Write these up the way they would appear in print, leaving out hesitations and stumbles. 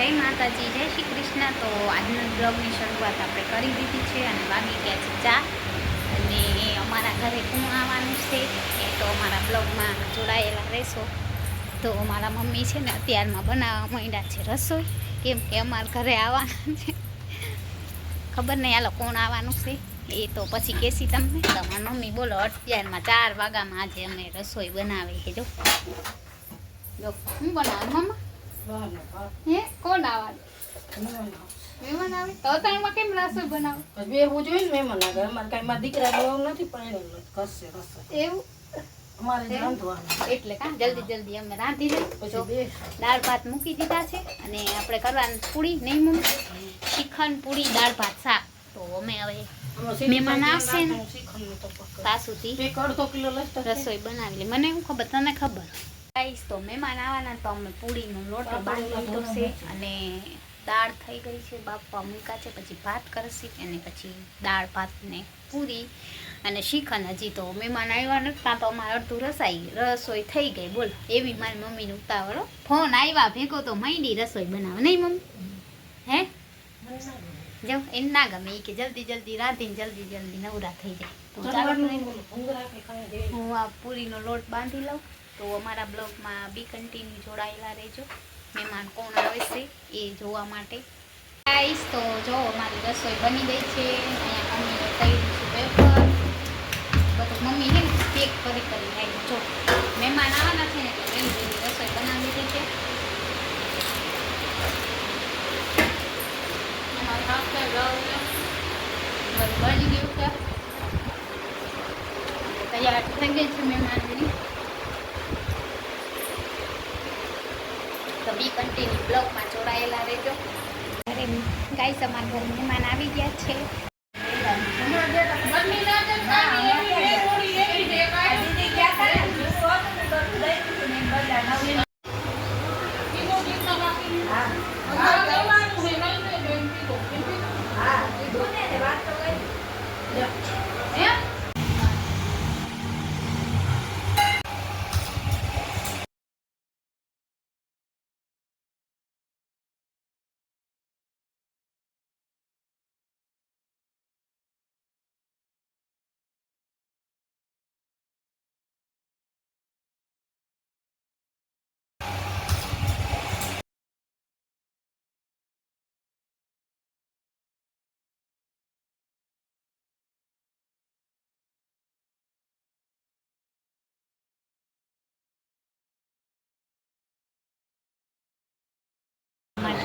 જય માતાજી, જય શ્રી કૃષ્ણ। તો આજના બ્લોગની શરૂઆત આપણે કરી દીધી છે અને વાગી ગયા છે ચા અને અમારા ઘરે કોણ આવવાનું છે એ તો અમારા બ્લોગમાં જોડાયેલા રહેશો। તો મારા મમ્મી છે ને અત્યારમાં બનાવવા માંડ્યા છે રસોઈ, કેમ કે અમારા ઘરે આવવાના છે। ખબર નહીં હાલો કોણ આવવાનું છે એ તો પછી કહેશી તમને। તમારી મમ્મી બોલો અત્યારમાં 4 વાગ્યામાં આજે અમે રસોઈ બનાવી છે। જો શું બનાવે મમ્મા? હે કોણ આવવાનું? મહેમાન આવે તો તાણમાં કેમ રસોઈ બનાવો? બેવું જોઈએ ને મહેમાન આગળ અમારે કઈ મારા દીકરા બહુ નથી પણ કરશે રસોઈ એવું અમારે રાંધવાનું એટલે કા જલ્દી અમે રાંધી લઈએ। પછી બે દાળ ભાત મૂકી દીધા છે અને આપણે કરવાનું પૂરી નહીં મૂકી શ્રીખંડ પૂરી દાળ ભાત શાક। તો અમે હવે મહેમાન આવશે ને ત્યાં સુધી અડધો કિલો રસોઈ બનાવી લે। મને શું ખબર, તને ખબર? ગાઈસ તો મહેમાન આવવાના તો અમે પૂરીનો લોટ બાંધી લીધો છે અને દાળ થઈ ગઈ છે, બાફવા મૂક્યા છે, પછી ભાત કરશી અને પછી દાળ ભાત ને પૂરી અને શ્રીખંડ। હજી તો મહેમાન આવ્યા નથી ત્યાં તો અમારે અડધું રસોઈ થઈ ગઈ। બોલ એવી મારી મમ્મીને ઉતાવળો, ફોન આવ્યા ભેગો તો માંડી રસોઈ બનાવે નહીં મમ્મી? હે જો એને ના ગમે એ કે જલ્દી રાંધીને જલ્દી નવરા થઈ જાય। તો ચાલો હું આ પૂરીનો લોટ બાંધી લઉં। તો અમારા બ્લોગમાં બી કન્ટિન્યુ જોડાયેલા રહેજો, મહેમાન કોણ આવે છે એ જોવા માટે। ગાઈસ તો જો અમારી રસોઈ બની ગઈ છે। અહીંયા મમ્મીએ કર્યું છે પેપર બધું, મમ્મી છે ને પેક કરી આવી। જો મહેમાન આવવાના છે ને એટલે એની રસોઈ બનાવી દીધી છે। બની ગયું છે, તૈયાર થઈ ગઈ છે મહેમાનની। તો બી કન્ટિન્યુ બ્લોગમાં જોડાયેલા રહેજો। ઘરે ગાઈસ અમારા ઘરે મહેમાન આવી ગયા છે।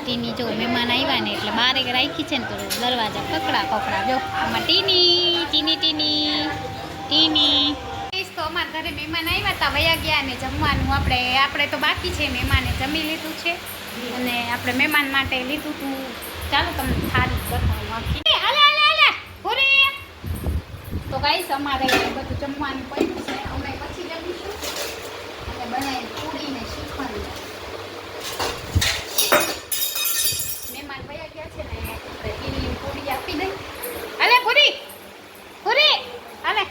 ટીની જો મહેમાન આવ્યા ને એટલે બારે રાખી છે ને તો દરવાજા કકડા જો આમાં ટીની તો અમારા ઘરે મહેમાન આવ્યા હતા, વયા ગયા ને જમવાનું આપણે તો બાકી છે। મહેમાને જમી લીધું છે અને આપણે મહેમાન માટે લીધું હતું। ચાલો તમને થાળી બતાવું આખી। તો ગાઈસ અમારે બધું જમવાનું પડ્યું છે, અમે પછી જમીશું અને બનાવી પૂરી ને શ્રીખંડ। મહેમાન વયા ગયા છે ને આપણે ટીની પૂરી આપી દઈ। હાલે પૂરી હાલે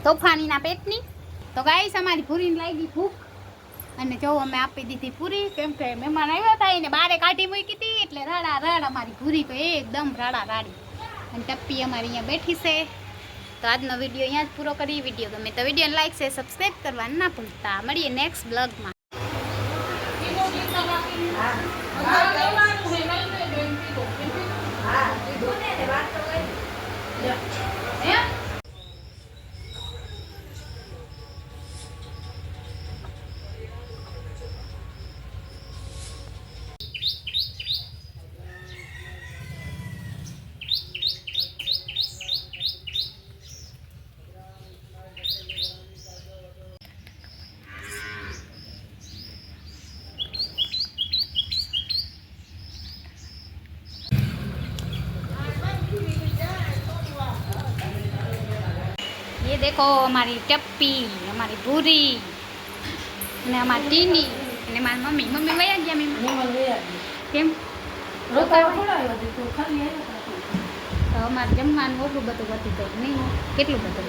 તોફાનીના પેટની। તો ગાઈસ અમારી પૂરીને લાગી ભૂખ અને જો અમે આપી દીધી પૂરી, કેમ કે મહેમાન આવ્યા હતા એને બારે કાઢી મૂકી હતી એટલે રાડા અમારી પૂરી તો એકદમ રાડી અને ટપ્પી અમારી અહીંયા બેઠી છે। તો આજનો વિડીયો અહીંયા જ પૂરો કરી। વિડીયો ગમે તો વિડીયોને લાઈક છે, સબસ્ક્રાઈબ કરવાનું ના ભૂલતા। મળીએ નેક્સ્ટ બ્લોગમાં। ये देखो हमारी टप्पी, हमारी भूरी ने हमारी टीनी ने हमारी मम्मी वया गया केम तो हमारे जमवानुं ओटલું બધું હતું તો નહીં કેટલું બધું